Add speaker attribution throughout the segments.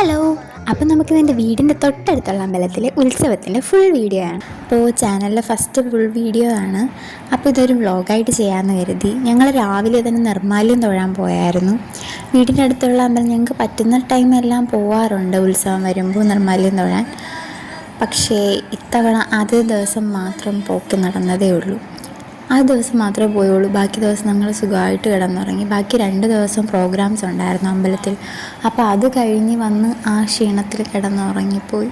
Speaker 1: Hello, അപ്പം നമുക്കിത് എൻ്റെ വീടിൻ്റെ തൊട്ടടുത്തുള്ള അമ്പലത്തിലെ ഉത്സവത്തിൻ്റെ ഫുൾ വീഡിയോ ആണ്. അപ്പോൾ ചാനലിലെ ഫസ്റ്റ് ഫുൾ വീഡിയോ ആണ്. അപ്പോൾ ഇതൊരു വ്ളോഗായിട്ട് ചെയ്യാമെന്ന് കരുതി. ഞങ്ങൾ രാവിലെ തന്നെ നിർമ്മാല്യം തൊഴാൻ പോയായിരുന്നു. വീടിൻ്റെ അടുത്തുള്ള അമ്പലം ഞങ്ങൾക്ക് പറ്റുന്ന ടൈമെല്ലാം പോവാറുണ്ട് ഉത്സവം വരുമ്പോൾ നിർമ്മാല്യം തൊഴാൻ. പക്ഷേ ഇത്തവണ അതേ ദിവസം മാത്രം പോക്ക് നടന്നതേ ഉള്ളൂ. ആ ദിവസം മാത്രമേ പോയുള്ളൂ. ബാക്കി ദിവസം ഞങ്ങൾ സുഖമായിട്ട് കിടന്നുറങ്ങി. ബാക്കി 2 ദിവസം പ്രോഗ്രാംസ് ഉണ്ടായിരുന്നു അമ്പലത്തിൽ. അപ്പോൾ അത് കഴിഞ്ഞ് വന്ന് ആ ക്ഷീണത്തിൽ കിടന്നുറങ്ങിപ്പോയി.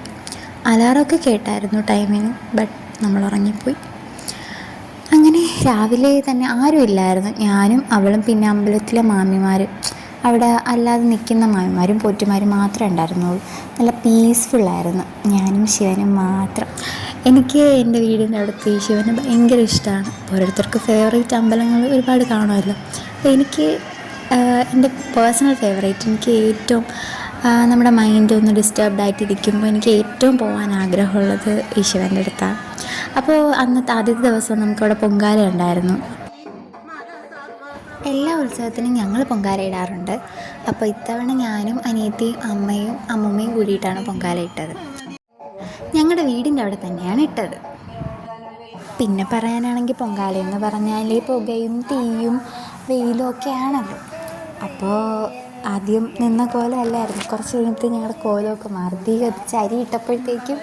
Speaker 1: അലാറമൊക്കെ കേട്ടായിരുന്നു ടൈമിന്, ബട്ട് നമ്മൾ ഉറങ്ങിപ്പോയി. അങ്ങനെ രാവിലെ തന്നെ ആരും ഇല്ലായിരുന്നു. ഞാനും അവളും പിന്നെ അമ്പലത്തിലെ മാമിമാർ, അവിടെ അല്ലാതെ നിൽക്കുന്ന മാമിമാരും പോറ്റുമാരും മാത്രമേ ഉണ്ടായിരുന്നുള്ളൂ. നല്ല പീസ്ഫുള്ളായിരുന്നു. ഞാനും ശിവനും മാത്രം. എനിക്ക് എൻ്റെ വീടിൻ്റെ അടുത്ത് ഈ ശിവനെ ഭയങ്കര ഇഷ്ടമാണ്. ഓരോരുത്തർക്ക് ഫേവറേറ്റ് അമ്പലങ്ങൾ ഒരുപാട് കാണുമല്ലോ. അപ്പോൾ എനിക്ക് എൻ്റെ പേഴ്സണൽ ഫേവറേറ്റ്, എനിക്ക് ഏറ്റവും നമ്മുടെ മൈൻഡ് ഒന്ന് ഡിസ്റ്റർബ്ഡ് ആയിട്ടിരിക്കുമ്പോൾ എനിക്ക് ഏറ്റവും പോകാൻ ആഗ്രഹമുള്ളത് ഈ ശിവൻ്റെ അടുത്താണ്. അപ്പോൾ അന്നത്തെ ആദ്യത്തെ ദിവസം നമുക്കവിടെ പൊങ്കാല ഉണ്ടായിരുന്നു. എല്ലാ ഉത്സവത്തിനും ഞങ്ങൾ പൊങ്കാല ഇടാറുണ്ട്. അപ്പോൾ ഇത്തവണ ഞാനും അനിയത്തിയും അമ്മയും അമ്മൂമ്മയും കൂടിയിട്ടാണ് പൊങ്കാല ഇട്ടത്. ഞങ്ങളുടെ വീടിൻ്റെ അവിടെ തന്നെയാണ് ഇട്ടത്. പിന്നെ പറയാനാണെങ്കിൽ പൊങ്കാല എന്ന് പറഞ്ഞാൽ പുകയും തീയും വെയിലും ഒക്കെ ആണല്ലോ. അപ്പോൾ ആദ്യം നിന്ന കോലമല്ലായിരുന്നു. കുറച്ച് കഴിഞ്ഞിട്ട് ഞങ്ങളുടെ കോലമൊക്കെ മാറി. തീ കത്തിച്ച് അരി ഇട്ടപ്പോഴത്തേക്കും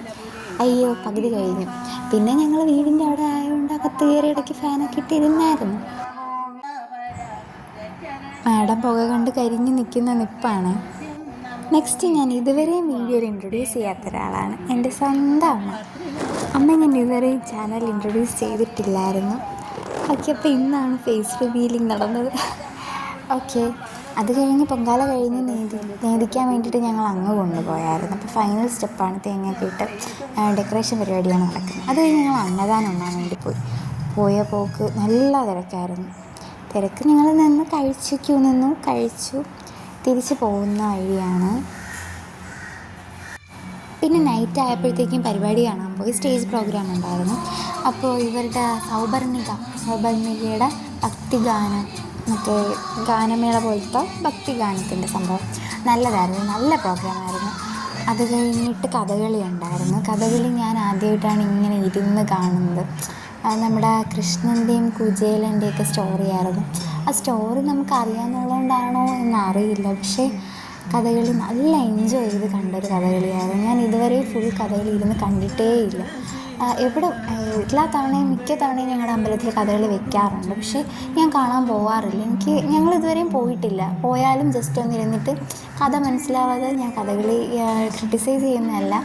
Speaker 1: അയ്യോ പകുതി കഴിഞ്ഞു. പിന്നെ ഞങ്ങൾ വീടിൻ്റെ അവിടെ ആയതുകൊണ്ട് അകത്ത് കയറി ഇടയ്ക്ക് ഫാനൊക്കെ ഇട്ടിരുന്നായിരുന്നു. മാഡം പുക കണ്ട് കരിഞ്ഞ് നിൽക്കുന്ന നിപ്പാണ്. നെക്സ്റ്റ്, ഞാൻ ഇതുവരെയും വീഡിയോയിൽ ഇൻട്രൊഡ്യൂസ് ചെയ്യാത്ത ഒരാളാണ് എൻ്റെ സ്വന്തം അമ്മ. ഞാൻ ഇതുവരെ ചാനൽ ഇൻട്രൊഡ്യൂസ് ചെയ്തിട്ടില്ലായിരുന്നു. ഓക്കെ, അപ്പോൾ ഇന്നാണ് ഫേസ് റിവീലിംഗ് നടന്നത്. ഓക്കെ, അത് കഴിഞ്ഞ് പൊങ്കാല കഴിഞ്ഞ് നേദിക്കാൻ വേണ്ടിയിട്ട് ഞങ്ങൾ അങ്ങ് കൊണ്ടുപോയായിരുന്നു. അപ്പോൾ ഫൈനൽ സ്റ്റെപ്പാണ് തേങ്ങയൊക്കെ ഇട്ട് ഡെക്കറേഷൻ പരിപാടിയാണ് നടക്കുന്നത്. അത് കഴിഞ്ഞ് ഞങ്ങൾ അന്നദാനം ഉണ്ടാകാൻ വേണ്ടി പോയ പോക്ക് നല്ല തിരക്കായിരുന്നു. ഞങ്ങൾ നിന്ന് ക്യൂ നിന്നു കഴിച്ചു തിരിച്ച് പോകുന്ന വഴിയാണ്. പിന്നെ നൈറ്റ് ആയപ്പോഴത്തേക്കും പരിപാടി കാണാൻ പോയി. സ്റ്റേജ് പ്രോഗ്രാം ഉണ്ടായിരുന്നു. അപ്പോൾ ഇവരുടെ സൗപർണികയുടെ ഭക്തിഗാനം, മറ്റേ ഗാനമേള പോലത്തെ ഭക്തിഗാനത്തിൻ്റെ സംഭവം നല്ലതായിരുന്നു. നല്ല പ്രോഗ്രാമായിരുന്നു. അത് കഴിഞ്ഞിട്ട് കഥകളി ഉണ്ടായിരുന്നു. കഥകളി ഞാൻ ആദ്യമായിട്ടാണ് ഇങ്ങനെ ഇരുന്ന് കാണുന്നത്. നമ്മുടെ കൃഷ്ണൻ്റെയും കുചേലൻ്റെയൊക്കെ സ്റ്റോറിയായിരുന്നു. ആ സ്റ്റോറി നമുക്ക് അറിയാമെന്നുള്ളതുകൊണ്ടാണോ എന്നറിയില്ല, പക്ഷേ കഥകളി നല്ല എൻജോയ് ചെയ്ത് കണ്ടൊരു കഥകളിയായിരുന്നു. ഞാൻ ഇതുവരെ ഫുൾ കഥകളി ഇരുന്ന് കണ്ടിട്ടേ ഇല്ല. മിക്ക തവണയും ഞങ്ങളുടെ അമ്പലത്തിൽ കഥകളി വെക്കാറുണ്ട്, പക്ഷേ ഞാൻ കാണാൻ പോകാറില്ല. ഞങ്ങളിതുവരെയും പോയിട്ടില്ല. പോയാലും ജസ്റ്റ് ഒന്ന് ഇരുന്നിട്ട് കഥ മനസ്സിലാവാതെ ഞാൻ കഥകളി ക്രിട്ടിസൈസ് ചെയ്യുന്നതല്ല,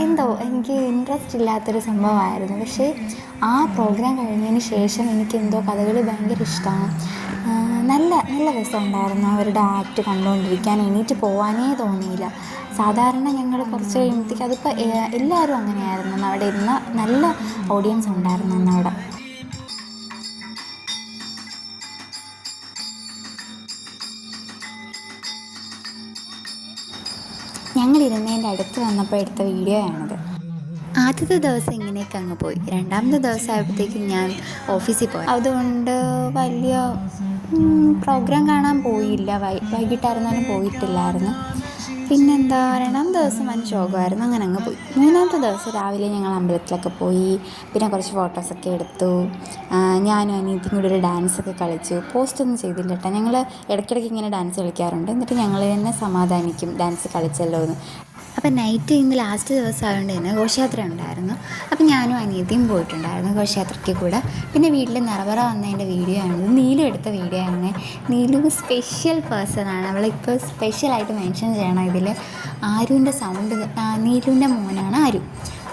Speaker 1: എന്തോ എനിക്ക് ഇൻട്രസ്റ്റ് ഇല്ലാത്തൊരു സംഭവമായിരുന്നു. പക്ഷേ ആ പ്രോഗ്രാം കഴിഞ്ഞതിന് ശേഷം എനിക്കെന്തോ കഥകളി ഭയങ്കര ഇഷ്ടമാണ്. നല്ല രസമുണ്ടായിരുന്നു. അവരുടെ ആക്ട് കണ്ടുകൊണ്ടിരിക്കാൻ എണീറ്റ് പോകാനേ തോന്നിയില്ല. സാധാരണ ഞങ്ങൾ കുറച്ച് കഴിയുമ്പോഴത്തേക്ക് അതിപ്പോൾ എല്ലാവരും അങ്ങനെയായിരുന്നു. അവിടെ ഇരുന്ന നല്ല ഓഡിയൻസ് ഉണ്ടായിരുന്നു അന്നവിടെ. ഞങ്ങളിരുന്നതിൻ്റെ അടുത്ത് വന്നപ്പോൾ എടുത്ത വീഡിയോ ആണിത്. ആദ്യത്തെ ദിവസം ഇങ്ങനെയൊക്കെ അങ്ങ് പോയി. രണ്ടാമത്തെ ദിവസം ആയപ്പോഴത്തേക്കും ഞാൻ ഓഫീസിൽ പോയി. അതുകൊണ്ട് വലിയ പ്രോഗ്രാം കാണാൻ പോയില്ല. വൈകിട്ടായിരുന്നാലും പോയിട്ടില്ലായിരുന്നു. പിന്നെന്താ, രണ്ടാമത്തെ ദിവസം വൻ ശോകമായിരുന്നു. അങ്ങനെ അങ്ങ് പോയി. മൂന്നാമത്തെ ദിവസം രാവിലെ ഞങ്ങൾ അമ്പലത്തിലൊക്കെ പോയി. പിന്നെ കുറച്ച് ഫോട്ടോസൊക്കെ എടുത്തു. ഞാനും അനിയത്തിയും കൂടി ഒരു ഡാൻസൊക്കെ കളിച്ചു. പോസ്റ്റൊന്നും ചെയ്തില്ല കേട്ടോ. ഞങ്ങൾ ഇടയ്ക്കിടയ്ക്ക് ഇങ്ങനെ ഡാൻസ് കളിക്കാറുണ്ട്. എന്നിട്ട് ഞങ്ങൾ തന്നെ സമാധാനിക്കും ഡാൻസ് കളിച്ചല്ലോ എന്ന്. അപ്പം നൈറ്റ് ഇന്ന് ലാസ്റ്റ് ദിവസം ആയതുകൊണ്ട് തന്നെ ഘോഷയാത്ര ഉണ്ടായിരുന്നു. അപ്പം ഞാനും അനിയത്തിയും പോയിട്ടുണ്ടായിരുന്നു ഘോഷയാത്രയ്ക്ക് കൂടെ. പിന്നെ വീട്ടിൽ നിറവറ വന്നതിൻ്റെ വീഡിയോ ആണ്. നീലു എടുത്ത വീഡിയോ ആണ്. നീലു സ്പെഷ്യൽ പേഴ്സണാണ്. അവളിപ്പോൾ സ്പെഷ്യലായിട്ട് മെൻഷൻ ചെയ്യണം ഇതിൽ. ആരുവിൻ്റെ സൗണ്ട്, നീലുവിൻ്റെ മോനാണ് ആരു.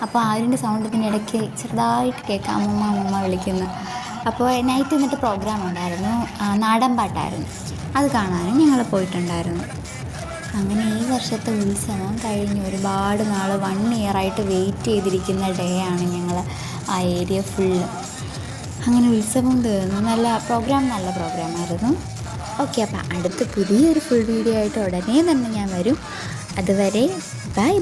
Speaker 1: അപ്പോൾ ആരുവിൻ്റെ സൗണ്ട് ഇതിൻ്റെ ഇടയ്ക്ക് ചെറുതായിട്ട് കേൾക്കാം, അമ്മമ്മ വിളിക്കുന്നു. അപ്പോൾ നൈറ്റ് എന്നിട്ട് പ്രോഗ്രാം ഉണ്ടായിരുന്നു, നാടൻ പാട്ടായിരുന്നു. അത് കാണാനും ഞങ്ങൾ പോയിട്ടുണ്ടായിരുന്നു. അങ്ങനെ ഈ വർഷത്തെ ഉത്സവം കഴിഞ്ഞ് ഒരുപാട് നാൾ 1 ഇയറായിട്ട് വെയിറ്റ് ചെയ്തിരിക്കുന്ന ഡേ ആണ് ഞങ്ങൾ ആ ഏരിയ ഫുള്ള്. അങ്ങനെ ഉത്സവം തീർന്നു. നല്ല പ്രോഗ്രാമായിരുന്നു. ഓക്കെ, അപ്പോൾ അടുത്ത പുതിയൊരു ഫുൾ വീഡിയോ ആയിട്ട് ഉടനെ തന്നെ ഞാൻ വരും. അതുവരെ ബൈ.